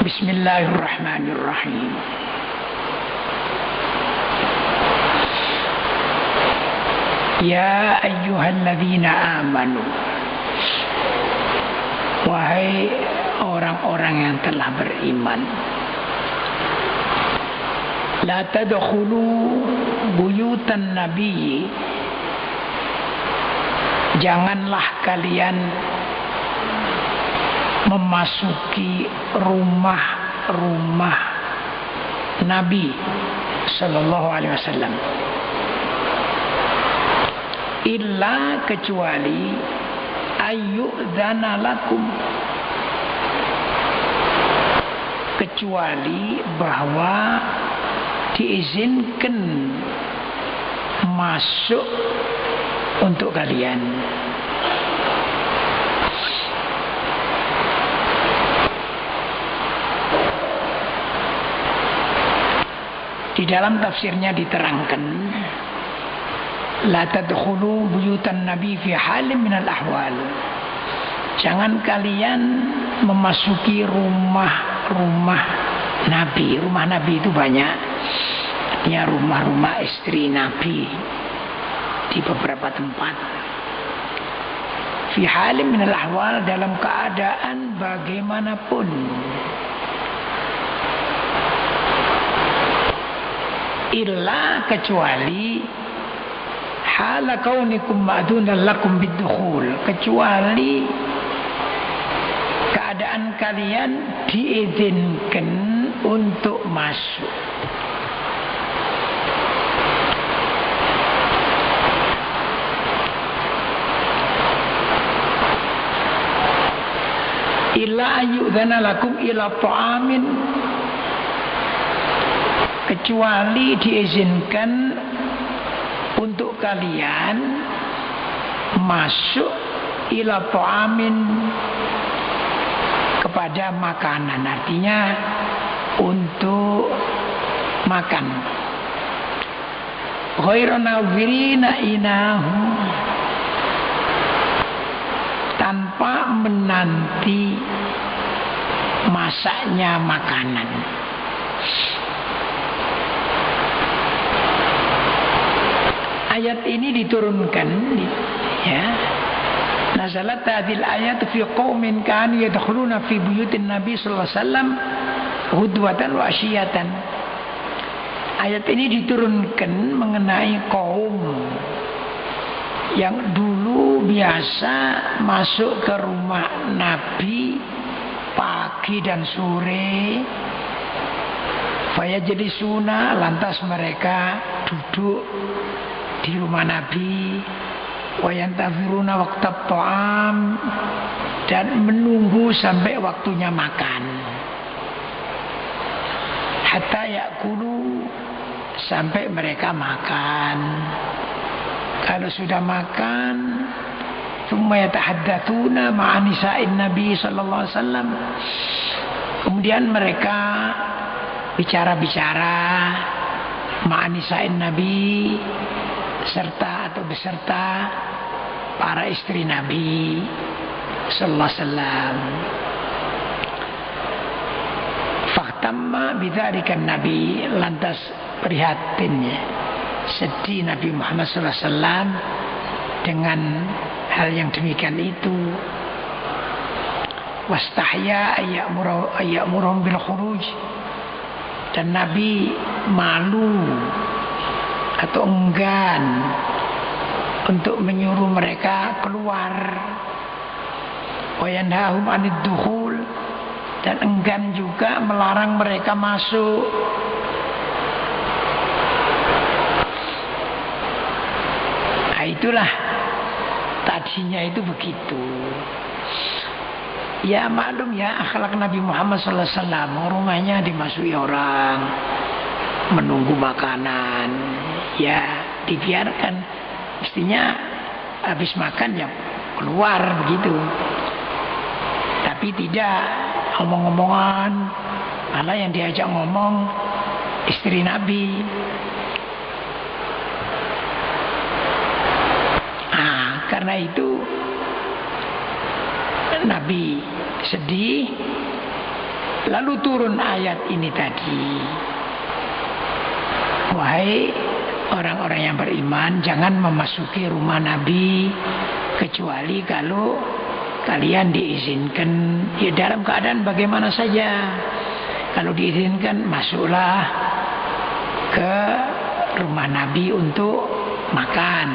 Bismillahirrahmanirrahim. Ya ayyuhalladzina amanu, wahai orang-orang yang telah beriman, la tadkhulu buyutan nabi, janganlah kalian memasuki rumah-rumah Nabi sallallahu alaihi wasallam, illa kecuali ayyudzana lakum, kecuali bahwa diizinkan masuk untuk kalian. Di dalam tafsirnya diterangkan, la tadkhulu buyutan nabi fi halin minal ahwal, jangan kalian memasuki rumah-rumah Nabi. Rumah Nabi itu banyak, artinya rumah-rumah istri Nabi di beberapa tempat. Fi halin minal ahwal, dalam keadaan bagaimanapun. Illa kecuali hala kaunikum ma'dunan lakum bidukhul, kecuali keadaan kalian diizinkan untuk masuk. Illa ayyudzana lakum ila ta'amin, kecuali diizinkan untuk kalian masuk ila ta'amin, kepada makanan, artinya untuk makan. Ghairu nadhirina inahu, tanpa menanti masaknya makanan. Ayat ini diturunkan, ya. Nazalat hadhil ayat fi qaumin kanu yadkhuluna fi buyutin Nabi sallallahu alaihi wasallam hudwatan wa asyiyatan. Ayat ini diturunkan mengenai kaum yang dulu biasa masuk ke rumah Nabi pagi dan sore. Fayajlisuna, lantas mereka duduk di rumah Nabi, wayantaziruna waqtat ta'am, dan menunggu sampai waktunya makan. Hatta yakulu, sampai mereka makan. Kalau sudah makan, thumma yatahaddatsuna ma'a nisa'in Nabi sallallahu alaihi wasallam, kemudian mereka bicara-bicara ma'a nisa'in Nabi, serta atau beserta para istri Nabi sallallahu alaihi wasallam. Fahtamma bidzalika Nabi, lantas prihatinnya, sedih Nabi Muhammad sallallahu alaihi wasallam dengan hal yang demikian itu. Wastahya ayya'murum bil khuruj, dan Nabi malu atau enggan untuk menyuruh mereka keluar. Wa yanhahum 'anid dukhul, dan enggan juga melarang mereka masuk. Nah, itulah tadinya itu begitu. Ya maklum ya, akhlak Nabi Muhammad sallallahu alaihi wasallam, rumahnya dimasuki orang, menunggu makanan, ya dibiarkan, mestinya habis makan ya keluar begitu. Tapi tidak, omong-omongan, malah yang diajak ngomong istri Nabi. Karena itu Nabi sedih, Lalu turun ayat ini tadi. Wahai orang-orang yang beriman, jangan memasuki rumah Nabi kecuali kalau kalian diizinkan, ya dalam keadaan bagaimana saja. Kalau diizinkan, masuklah ke rumah Nabi untuk makan,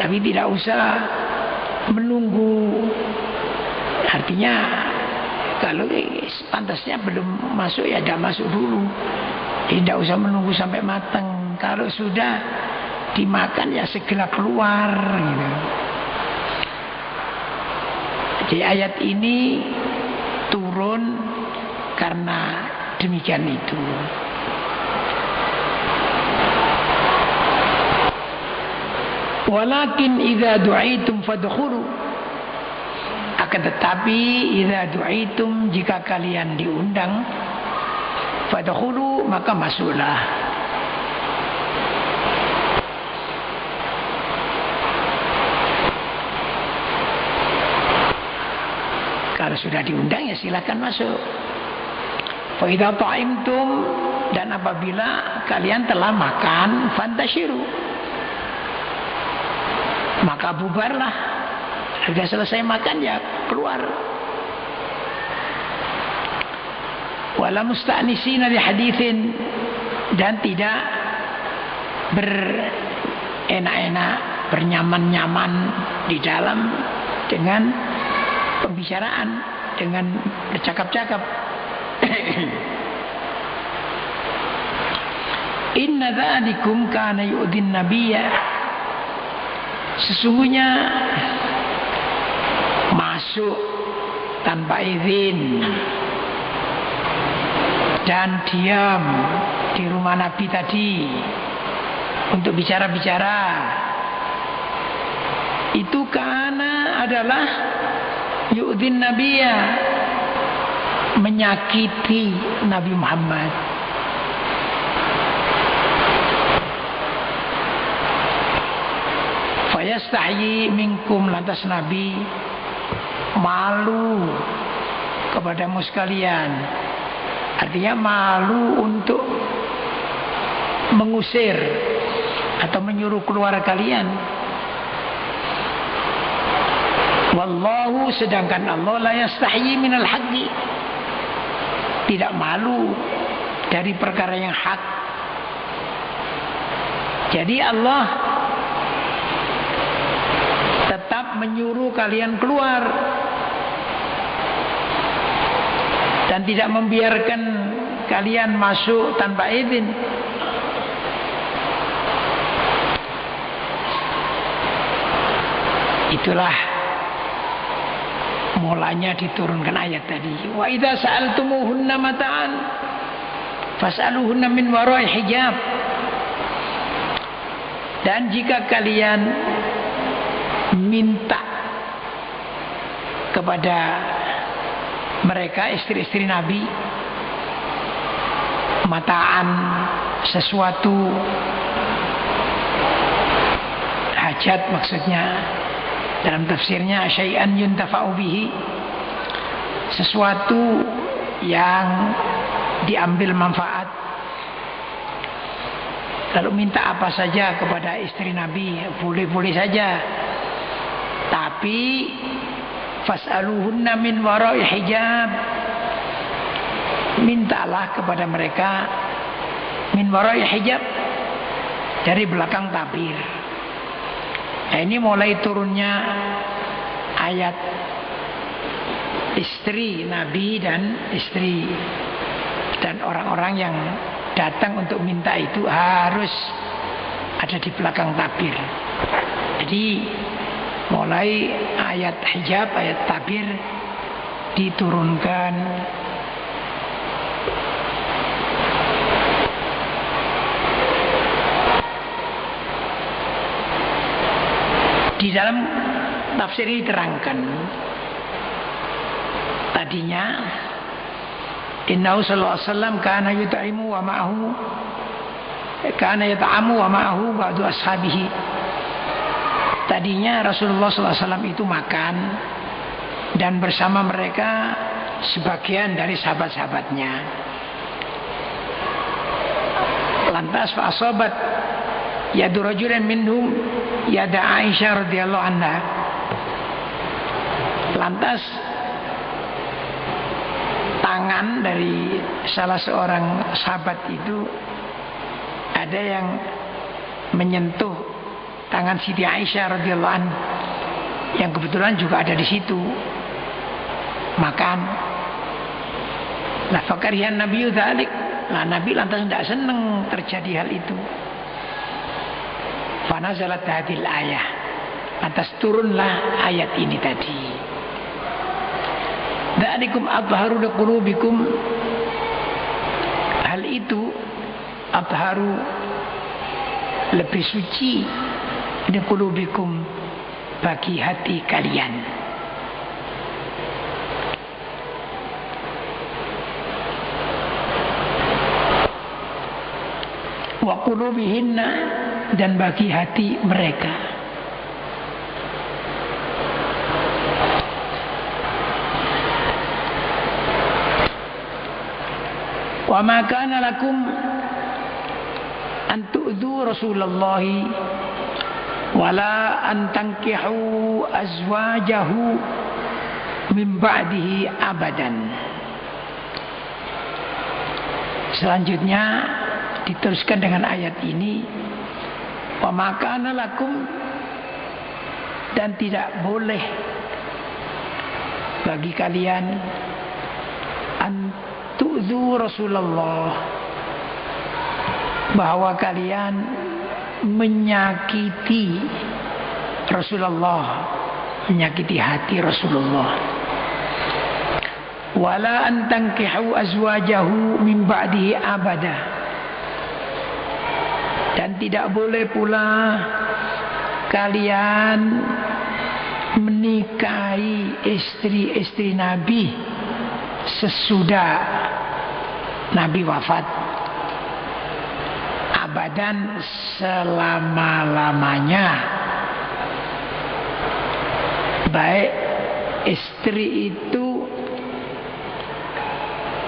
tapi tidak usah menunggu. Artinya kalau pantasnya belum masuk, ya tidak masuk dulu. Tidak usah menunggu sampai matang. Kalau sudah dimakan, ya segera keluar gitu. Jadi ayat ini turun karena demikian itu. Walakin idza du'itum fadkhulu. Akan tetapi idza du'itum, jika kalian diundang, fadkhulu, maka masuklah. Kalau sudah diundang, ya silakan masuk. Fa idza ta'imtum, dan apabila kalian telah makan, fantashiru, maka bubarlah. Sudah selesai makan, ya keluar. Wala musta'nisina li haditsin, dan tidak berenak-enak, bernyaman-nyaman di dalam dengan pembicaraan, dengan bercakap-cakap. Inna dzalikum kana yu'dhin nabiyya, sesungguhnya masuk tanpa izin dan diam di rumah Nabi tadi untuk bicara-bicara, itu karena adalah yu'dhin nabiyya, menyakiti Nabi Muhammad. Fayastahyi minkum, lantas Nabi malu kepadamu sekalian. Artinya malu untuk mengusir atau menyuruh keluar kalian. Wallahu, sedangkan Allah la yastahyi minal haqqi, tidak malu dari perkara yang hak. Jadi Allah tetap menyuruh kalian keluar dan tidak membiarkan kalian masuk tanpa izin. Itulah mulanya diturunkan ayat tadi. Wa idza sa'altumuhunna mata'an fas'aluhunna min wara'i hijab. Dan jika kalian minta kepada mereka, istri-istri Nabi, mata'an, sesuatu hajat, maksudnya dalam tafsirnya syai'an yuntafa'u bihi, sesuatu yang diambil manfaat. Lalu minta apa saja kepada istri Nabi, boleh-boleh saja. Tapi fas'aluhunna min wara'i hijab, mintalah kepada mereka min wara'i hijab, dari belakang tabir. Nah, ini mulai turunnya ayat istri Nabi dan istri dan orang-orang yang datang untuk minta itu harus ada di belakang tabir. Jadi mulai ayat hijab, ayat tabir diturunkan. Di dalam tafsir ini diterangkan, tadinya innahu sallallahu alaihi wasallam kana yut'imu wa ma'ahu, kana yata'amu wa ma'ahu ba'du ashabihi. Tadinya Rasulullah sallallahu alaihi wasallam itu makan dan bersama mereka sebagian dari sahabat-sahabatnya. Lantas fa asabat yadu rajulin minhum yada Aisyah radhiyallahu anha. Lantas tangan dari salah seorang sahabat itu ada yang menyentuh tangan Siti Aisyah radhiyallahu anha, yang kebetulan juga ada di situ makan. Nah, fakarihan Nabi dzalik. Nah, Nabi lantas tidak senang terjadi hal itu. Fanazalat hadhil ayah. Lantas turunlah ayat ini tadi. Dzalikum athharu liqulubikum. Hal itu athharu, lebih suci, liqulubikum, bagi hati kalian. Wa qulubihinna, dan bagi hati mereka. Wa ma kana lakum an tu'dhu Rasulullah wala an tankihu azwajahu min ba'dihi abadan. Selanjutnya diteruskan dengan ayat ini, wa makana lakum, dan tidak boleh bagi kalian antu'dzu Rasulullah, bahwa kalian menyakiti Rasulullah, menyakiti hati Rasulullah. Wala an tankihu azwajahu min ba'dihi abada, dan tidak boleh pula kalian menikahi istri-istri Nabi sesudah Nabi wafat. Abadan, selama-lamanya. Baik istri itu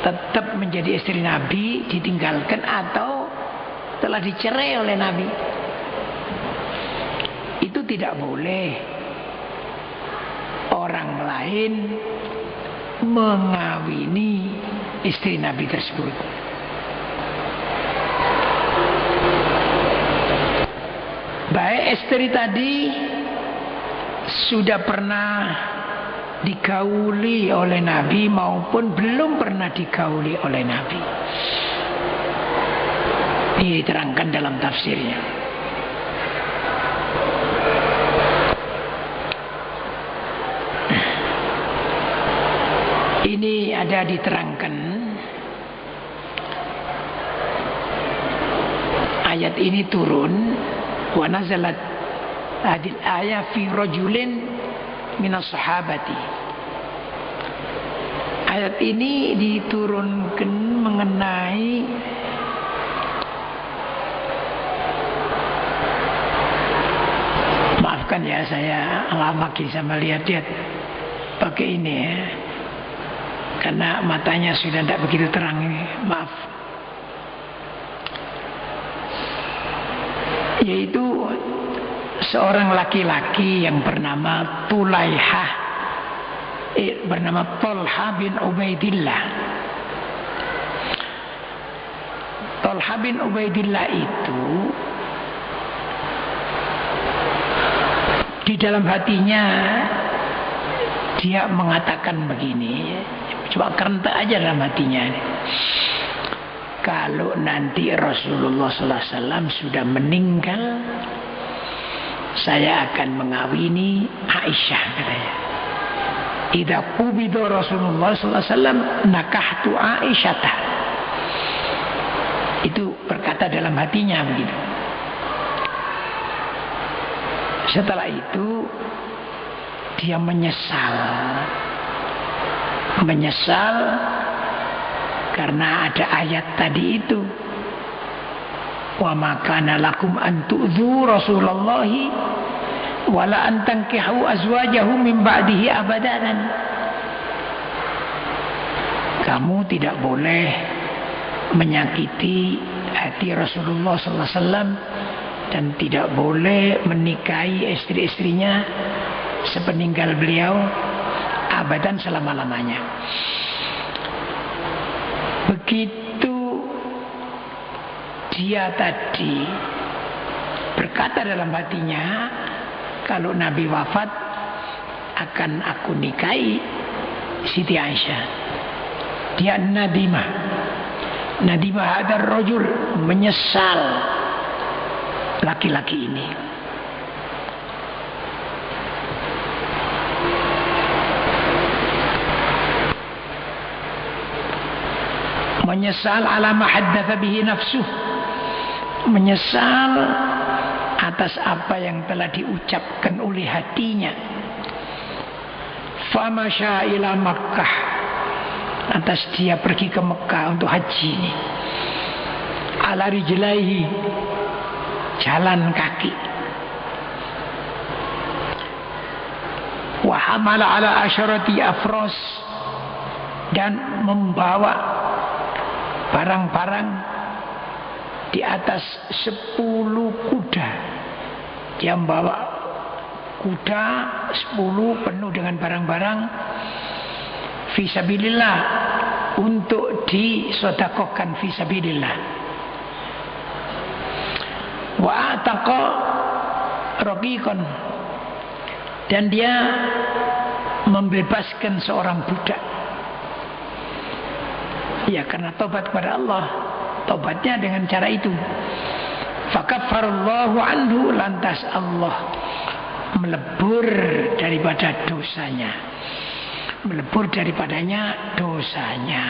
tetap menjadi istri Nabi, ditinggalkan, atau telah dicerai oleh Nabi, itu tidak boleh orang lain mengawini istri Nabi tersebut. Baik istri tadi sudah pernah digauli oleh Nabi maupun belum pernah digauli oleh Nabi. Ini diterangkan dalam tafsirnya. Ini ada diterangkan, ayat ini turun, wa nazalat hadil ayat fi rajulin minas sahabati. Ayat ini diturunkan mengenai maafkan ya, saya lama sama lihat-lihat pakai ini ya, karena matanya sudah tidak begitu terang ini, maaf. Yaitu seorang laki-laki yang bernama Tulaihah, bernama Talha bin Ubaidillah. Talha bin Ubaidillah itu di dalam hatinya dia mengatakan begini, coba kerentak aja dalam hatinya. Kalau nanti Rasulullah SAW sudah meninggal, saya akan mengawini Aisyah, katanya. Idza qubida Rasulullah SAW nakahtu Aisyata. Itu berkata dalam hatinya begitu. Setelah itu dia menyesal karena ada ayat tadi itu, wa ma kana lakum an tu'dzu Rasulullahi wala an tankihu azwajahu min ba'dihi abadan. kamu tidak boleh menyakiti hati Rasulullah sallallahu alaihi wasallam dan tidak boleh menikahi istri-istrinya sepeninggal beliau abadan selama-lamanya. Begitu dia tadi berkata dalam hatinya, kalau Nabi wafat akan aku nikahi Siti Aisyah. Dia nadimah. Nadimah hadar rajul, menyesal laki-laki ini. Menyesal ala ma haddatsa bihi nafsuh, menyesal atas apa yang telah diucapkan oleh hatinya. Famasya ila Makkah, atas dia pergi ke Mekah untuk haji ini. Ala rijlaihi, jalan kaki. Wa hamala ala asyarati afros, dan membawa barang-barang di atas 10 kuda. Dia membawa kuda 10 penuh dengan barang-barang fisabilillah, untuk disedekahkan fisabilillah. Wa ataqa raqiqan, dan dia membebaskan seorang budak. Ya, karena tobat kepada Allah, tobatnya dengan cara itu. Fakaffarallahu anhu, lantas Allah melebur daripada dosanya, melebur daripadanya dosanya.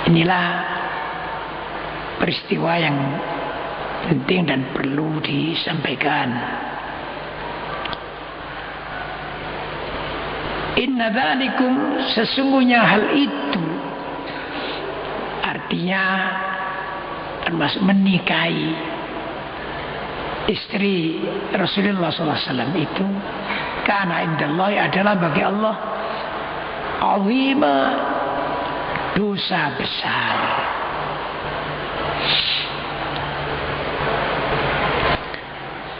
Inilah peristiwa yang penting dan perlu disampaikan. Inna dzalikum, sesungguhnya hal itu, artinya termasuk menikahi istri Rasulullah SAW itu, karena indallahi, adalah bagi Allah azima, dosa besar.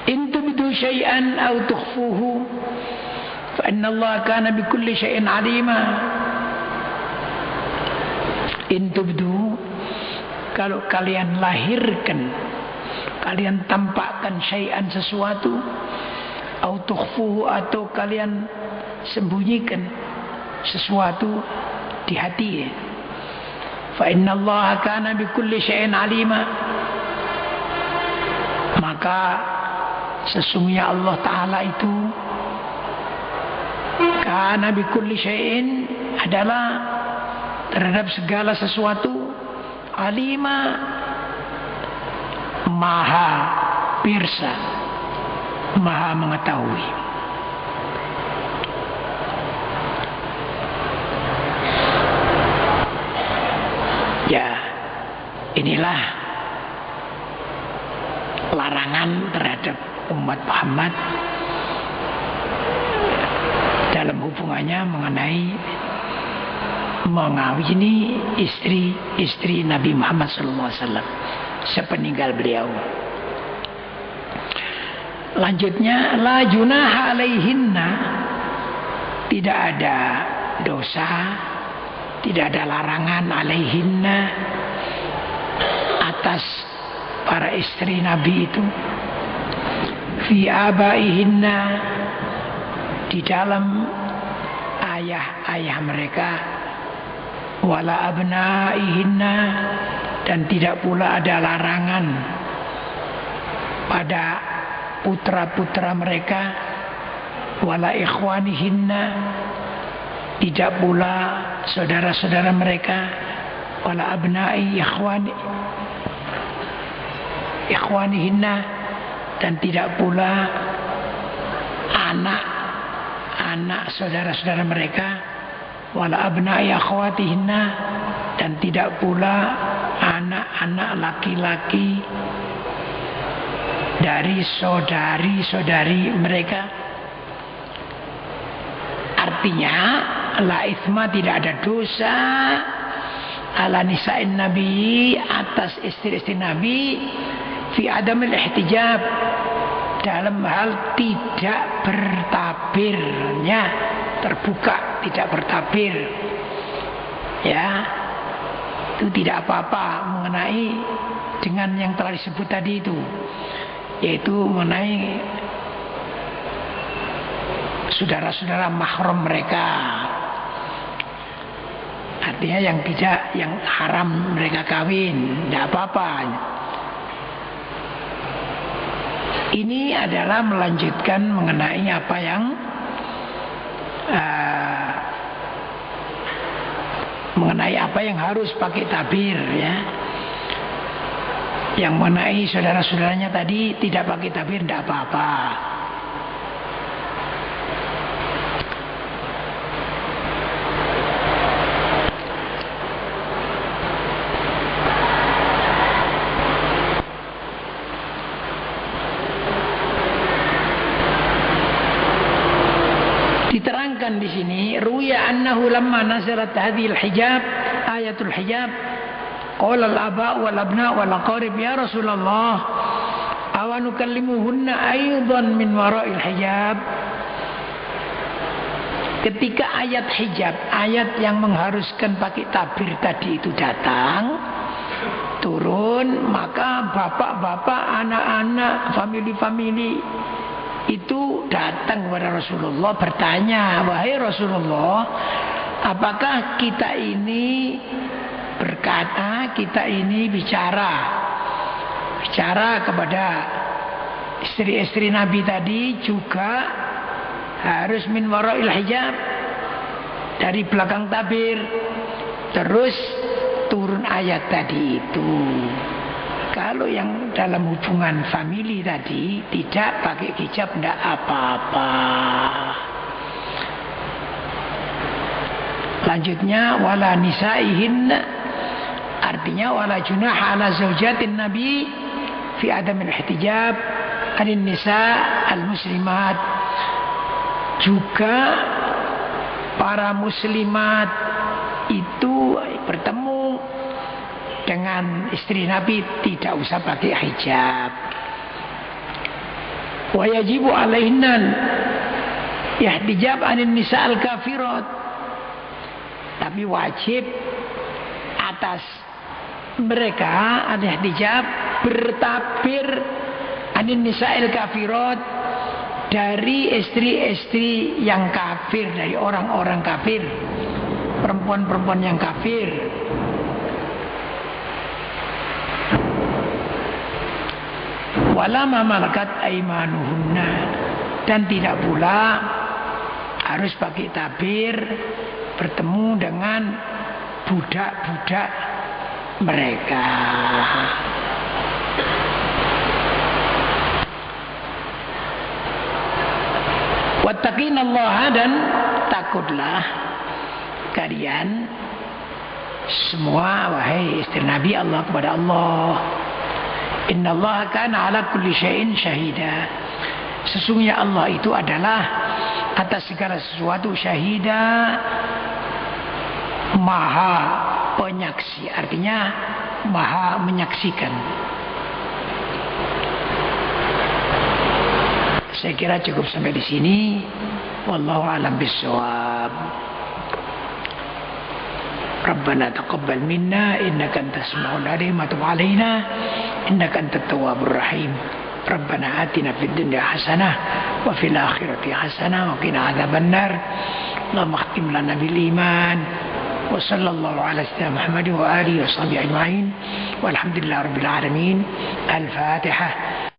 In tubdu syai'an aw tukhfuhu fa inna Allah kana bikulli syai'in alima. In tubdu, kalau kalian lahirkan, kalian tampakkan syai'an, sesuatu, au tukhfuhu, atau kalian sembunyikan sesuatu di hati, fa innallaha kana bikulli syai'in alima, maka sesungguhnya Allah Ta'ala itu kana bikulli syai'in, adalah terhadap segala sesuatu, alima, maha pirsa, maha mengetahui. Ya, inilah larangan terhadap umat Muhammad dalam hubungannya mengenai mengawini istri-istri Nabi Muhammad SAW sepeninggal beliau. Lanjutnya, la junaha alaihinna, tidak ada dosa, tidak ada larangan alaihinna, atas para istri Nabi itu, fi abaihinna, di dalam ayah-ayah mereka, wala abnaihinna, dan tidak pula ada larangan pada putra-putra mereka, wala ikhwanihinna, tidak pula saudara-saudara mereka, wala abnai ikhwanihinna, dan tidak pula anak saudara-saudara mereka, wala abnai akhwatihinna, dan tidak pula anak-anak laki-laki dari saudari-saudari mereka, Artinya la itsma, tidak ada dosa ala nisa'in nabi, atas istri-istri nabi, fi adamil ihtijab, dalam hal tidak bertabirnya, terbuka, tidak bertabir. Ya, itu tidak apa-apa mengenai dengan yang telah disebut tadi itu, yaitu mengenai saudara-saudara mahram mereka. Artinya yang haram mereka kawin, tidak apa-apa. Ini adalah melanjutkan mengenai apa yang harus pakai tabir, ya. Yang mengenai saudara-saudaranya tadi tidak pakai tabir, tidak apa-apa. Diterangkan di sini, ruya annahu lamma nazalat hadhil hijab, ayatul hijab, qala al-aba wal abna wal aqarib ya Rasulullah, aw nukallimuhunna aidan min wara'il hijab. Ketika ayat hijab, ayat yang mengharuskan pakai tabir tadi itu datang, turun, maka bapak-bapak, anak-anak, famili-famili itu datang kepada Rasulullah bertanya, wahai Rasulullah, apakah kita ini berkata, kita ini bicara kepada istri-istri Nabi tadi juga harus min wara'il hijab, dari belakang tabir. Terus turun ayat tadi itu. Kalau yang dalam hubungan famili tadi tidak pakai hijab, tidak apa-apa. Lanjutnya wala nisaihin, artinya wala junah ala zaujatin nabi fi adamil ihtijab anin nisa al muslimat. Juga para muslimat itu bertemu dengan istri Nabi tidak usah pakai hijab. Wa yajibu alaihinnan ihtijab anin nisa al kafirat, tapi wajib atas mereka ada ihtijab, bertabir anin nisa al kafirat, dari istri-istri yang kafir, dari orang-orang kafir, perempuan-perempuan yang kafir. Wala ma malakat aimanuhunna, dan tidak pula harus pakai tabir bertemu dengan budak-budak mereka. Wattaqinallaha, dan takutlah kalian semua wahai istri Nabi Allah kepada Allah. Innallaha kana ala kulli syai'in syahida. Sesungguhnya Allah itu adalah atas segala sesuatu syahida, maha penyaksi, artinya maha menyaksikan. Saya kira cukup sampai di sini. Wallahu a'lam bissawab. Rabbana taqabbal minna innaka antas samiul alim wa tub alaina innaka antat tawwabur rahim. Rabbana atina fid dunya hasanah wa fil akhirati hasanah wa qina adzabannar. Allahumma khtim lana bil iman wa sallallahu ala sayyidina Muhammad wa alihi wa sahbihi ajma'in walhamdulillahi rabbil alamin. Al-Fatihah.